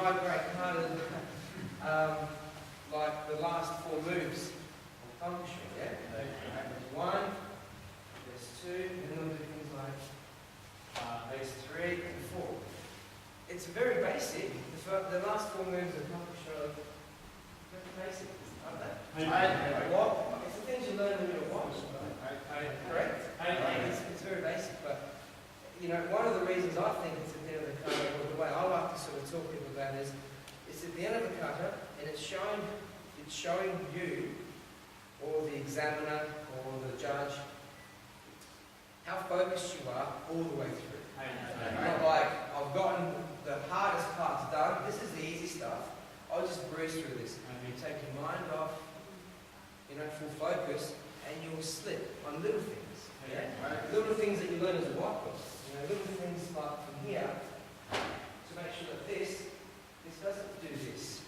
ride great kata, like the last 4 moves of function, yeah? There's 1, there's 2, and then we'll do things like there's 3 and 4. It's very basic. The last 4 moves of function are very basic, aren't they? What? It's the things you learn when you're a watch, correct? It's very basic, but you know, one of the reasons I think it's at the end of the kata, or the way I like to sort of talk people about is at the end of the kata, and it's showing you, or the examiner, or the judge, how focused you are all the way through. Not like, I've gotten the hardest parts done, this is the easy stuff, I'll just breeze through this. You take your mind off, you know, full focus, and you'll slip on little things. Yeah? Little things that you learn as a white belt. You know, little things like from here, to make sure that this doesn't do this.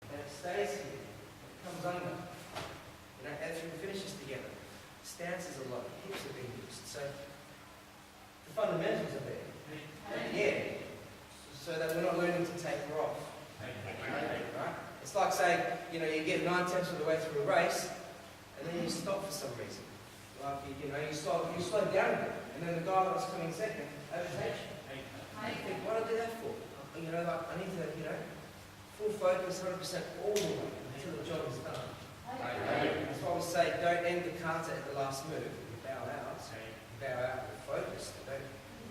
And it stays here. It comes under. You know, as we finish this together. Stances are low, hips are being used. So the fundamentals are there. Yeah. So that we're not learning to taper off. Right? It's like saying, you know, you get 9 tenths of the way through a race, and then you stop for some reason. Like, you know, you slow down a bit, and then the guy that was coming second overtakes you. And you think, what did I do that for? You know, like, I need to, you know, full focus, 100% all the way until the job is done. That's why we say, don't end the kata at the last move. You bow out. You bow out with focus.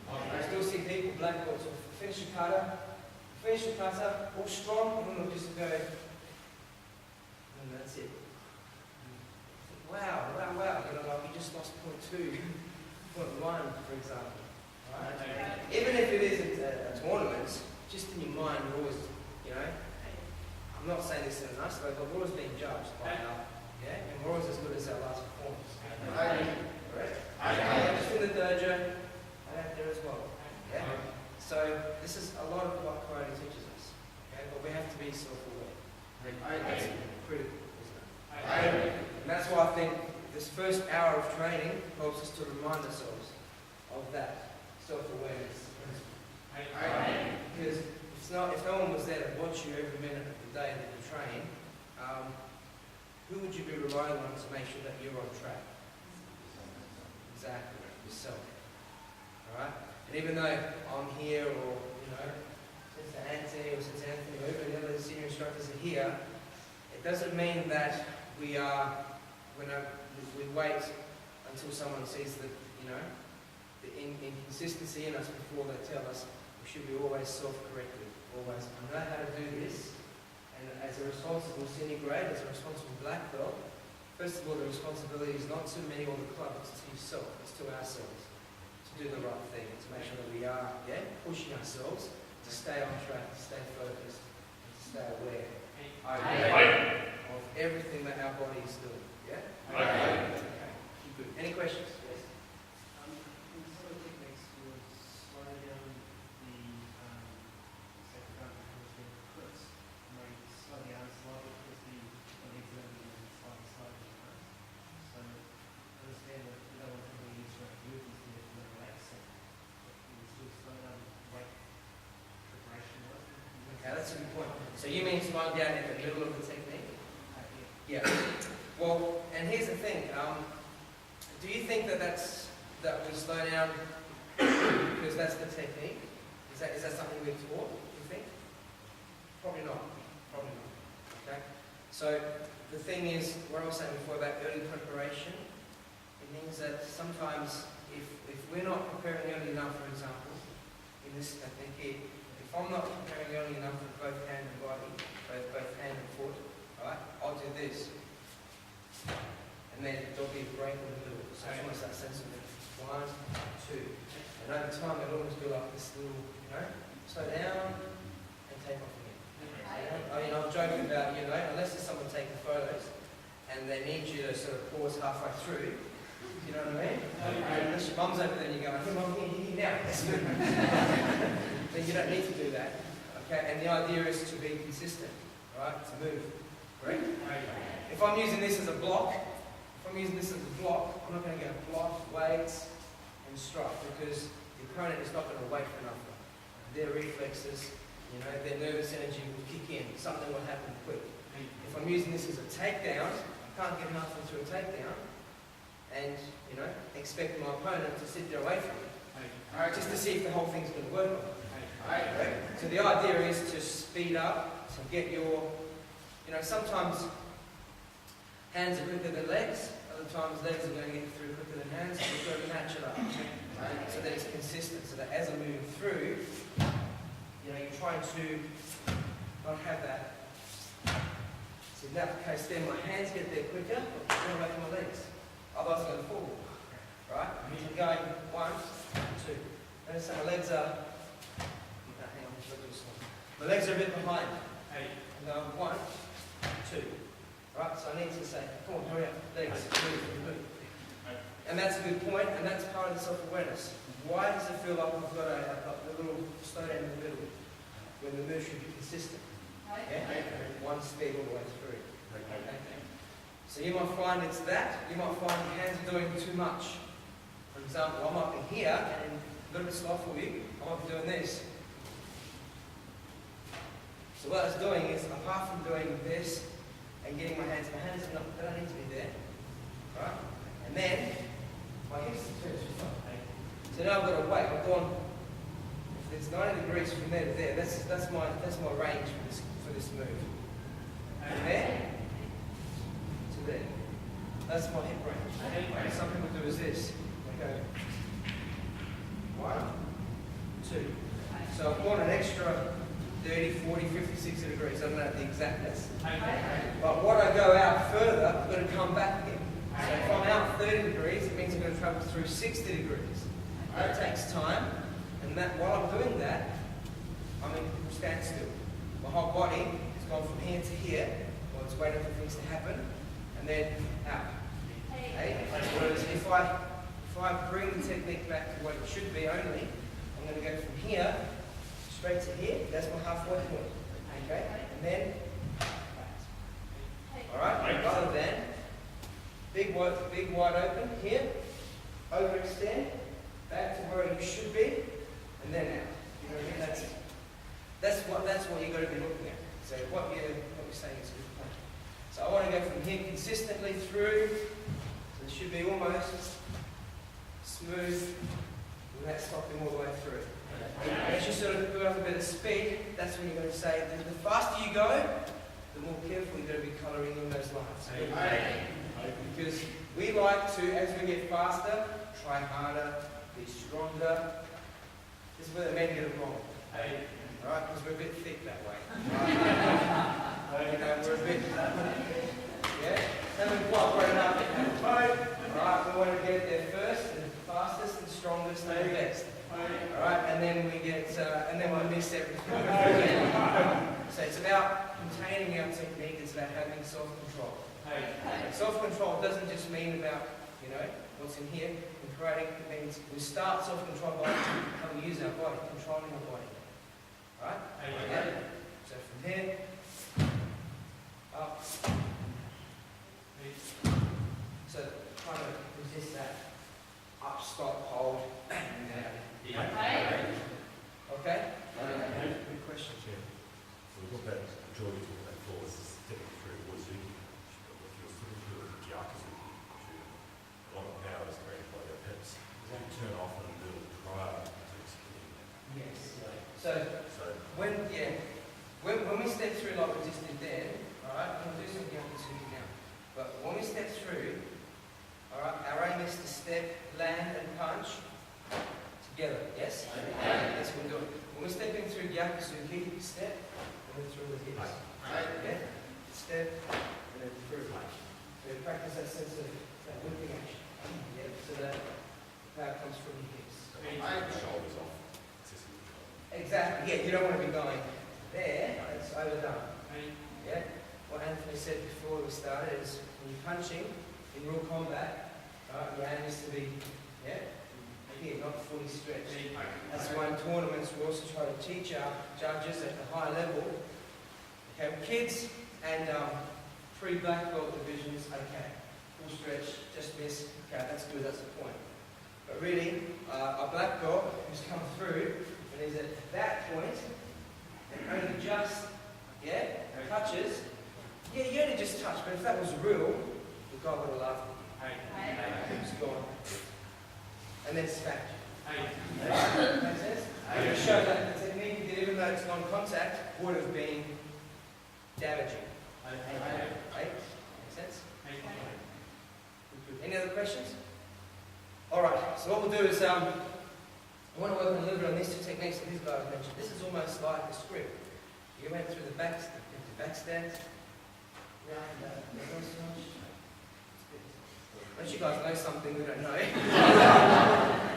I still see people, black belts, will finish the kata, all strong, and then they'll just go, and that's it. Wow, you know, like you just lost point 2, point 1, for example. Right? Even if it isn't a tournament, just in your mind, you're always, you know, I'm not saying this in a nice way, but we're always being judged by our, yeah? And we're always as good as our last performance. Correct? Just in the dojo, I'm out there as well. Yeah? So, this is a lot of what karate teaches us. Okay? But we have to be self-aware. That's critical, isn't it? And that's why I think this first hour of training helps us to remind ourselves of that self-awareness. Because if no one was there to watch you every minute of the day that you train, who would you be relying on to make sure that you're on track? Exactly, yourself. Alright? And even though I'm here, or, you know, Sister Anthony or Sister Anthony, or even the other senior instructors are here, it doesn't mean that we wait until someone sees the, you know, the inconsistency in us before they tell us. We should be always self-corrective. Always, I know how to do this, and as a responsible senior grade, as a responsible black belt, first of all, the responsibility is not to me or the club, it's to yourself, it's to ourselves, to do the right thing, to make sure that we are, pushing ourselves to stay on track, to stay focused, and to stay aware of everything that our body is doing. Yeah? Okay. Good. Any questions? Yes. Some of the techniques would slow down the second round because the clips may slow down slightly because the legs are moving slightly slower. So understand that you don't want to really use your movements there to relax it. You still slow down weight preparation. Okay, that's a good point. So you mean slowing down in the middle of the technique? Yeah. Well, and here's the thing. Do you think that we slow down because that's the technique? Is that something we're taught? Do you think? Probably not. Okay. So the thing is, what I was saying before about early preparation, it means that sometimes if we're not preparing early enough, for example, in this technique here, if I'm not preparing early enough with both hand and body, both hand and foot, right, I'll do this. And then there'll be a break in the middle. So it's almost that sense of 1, 2. And over time it'll always be like this little, you know, slow down and take off again. I mean, I'm joking about, you know, unless there's someone taking photos and they need you to sort of pause halfway through, you know what I mean? Unless your mum's over there and you're going, hey mum, here, now. Then you don't need to do that. Okay, and the idea is to be consistent, right? To move. Correct? If I'm using this as a block, I'm not going to go block, wait, and strike because the opponent is not going to wait for enough. Their reflexes, you know, their nervous energy will kick in. Something will happen quick. If I'm using this as a takedown, I can't get halfway through a takedown and, you know, expect my opponent to sit there away from me. Just to see if the whole thing's going to work on it. So the idea is to speed up, to get your, you know, sometimes hands are quicker than legs, other times legs are going to get through quicker than hands, so you've got to match it up, so that it's consistent, so that as I'm moving through, you know, you're trying to not have that. So in that case then my hands get there quicker, but I'm going away from my legs. Otherwise I'm going to fall. Right? I'm going 1, 2. Notice how my legs are, hang on, my legs are a bit behind. I'm going 1, 2. Right? So I need to say, come on, hurry up, legs, move. And that's a good point, and that's part of the self-awareness. Why does it feel like I've got a little slowdown in the middle when the move should be consistent? Yeah? One speed all the way through. Okay. So you might find it's that. You might find your hands are doing too much. For example, I might be here and a little bit slow for you. I might be doing this. So what I was doing is, apart from doing this and getting my hands are not, they don't need to be there. Right? And then my hips are turned to front. So now I've got to wait. I've gone. If it's 90 degrees from there to there, that's my range for this move. From there to there. That's my hip range. What some people do is this. They go 1, 2. So I've gone an extra 30, 40, 50, 60 degrees. I don't know the exactness. But what I go out further, I've got to come back again. So if I'm out 30 degrees, it means I'm going to travel through 60 degrees. That takes time. And that while I'm doing that, I'm in standstill. My whole body has gone from here to here, while it's waiting for things to happen, and then out. Okay? Whereas if I bring the technique back to what it should be only, I'm going to go from here straight to here. That's my halfway point. Okay? And then back. Alright? Rather than big wide open here, overextend, back to where you should be, and then out. You know what I mean? That's what you've got to be looking at. So what you're saying is a good point. So I want to go from here consistently through. So it should be almost smooth without stopping all the way through. As you sort of build up a bit of speed, that's when you're going to say that the faster you go, the more careful you've got to be colouring in those lines. Because we like to, as we get faster, try harder, be stronger. This is where the men get it wrong. Alright, because we're a bit thick that way. You know, we're a bit, yeah? Haven't quite grown up yet. Alright, we want to get there first, and fastest, and strongest, and best. Alright, and then we get, and then we miss everything. So it's about containing our technique, it's about having self-control. Self-control doesn't just mean about, you know, what's in here. In creating, it means we start self-control by how we use our body, controlling our body. Right? Yeah. So from here, up. So trying to resist that up, stop, hold, and down. Okay? Good question, Jim. So we talked about George talked about before, this is stepping through Wazuki. If you're sitting through a Gyakuzuki, a lot of power is created by your hips. You turn off and do it prior to executing that. Yes. So when we step through like we just did then, alright, we'll do some Gyakuzuki now. But when we step through, alright, our aim is to step, land and punch together, yes? That's what we're doing. When we're stepping through Gyakuzuki, step, and then through the hips. Okay? Step, and then through. So we practice that sense of that whipping action. Yeah, so that power comes from the hips. Shoulders off. Excessive control. Exactly, yeah, you don't want to be going there, it's overdone. Yeah? What Anthony said before we started is when you're punching in real combat, your aim is to be, yeah, here, not fully stretched. That's why in tournaments we also try to teach our judges at the high level, okay, kids and pre-black belt divisions, okay, full stretch, just miss, okay, that's good, that's the point. But really, a black belt who's come through and is at that point, and but if that was real, the guy would have laughed at you. He's gone. And then smacked you. Makes sense? To show that the technique you did, even though it's non-contact, would have been damaging. Right? Makes sense? Any other questions? Alright, so what we'll do is, I want to work on a little bit on these two techniques that these guys mentioned. This is almost like a script. You went through the backstand, Unless you guys know something we don't know.